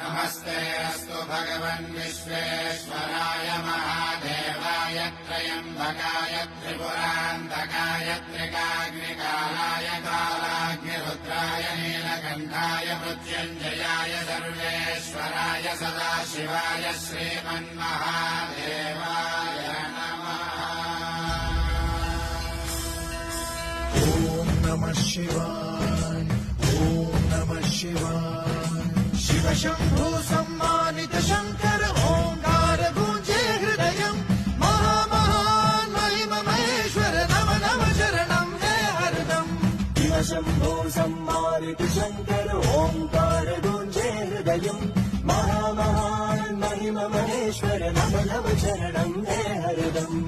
नमस्तेऽस्तु भगवन् विश्वेश्वराय महादेवाय त्र्यम्बकाय त्रिपुरान्तकाय त्रिकाग्निकालाय कालाग्निरुद्राय नीलकण्ठाय मृत्युञ्जयाय सर्वेश्वराय सदाशिवाय श्रीमन्महादेवाय नमः। ॐ नमः शिवाय, ॐ नमः शिवाय। शिव शंभो सम्मानित शंकर ओंकार गूंजे हृदयं महामहान् महिम महेश्वर नम नम शरणं हे हरदम्। शिव शंभो सम्मानित शंकर ओंकार गूंजे हृदयं महामहान् महिम महेश्वर नम नम शरणं हे हरदम्।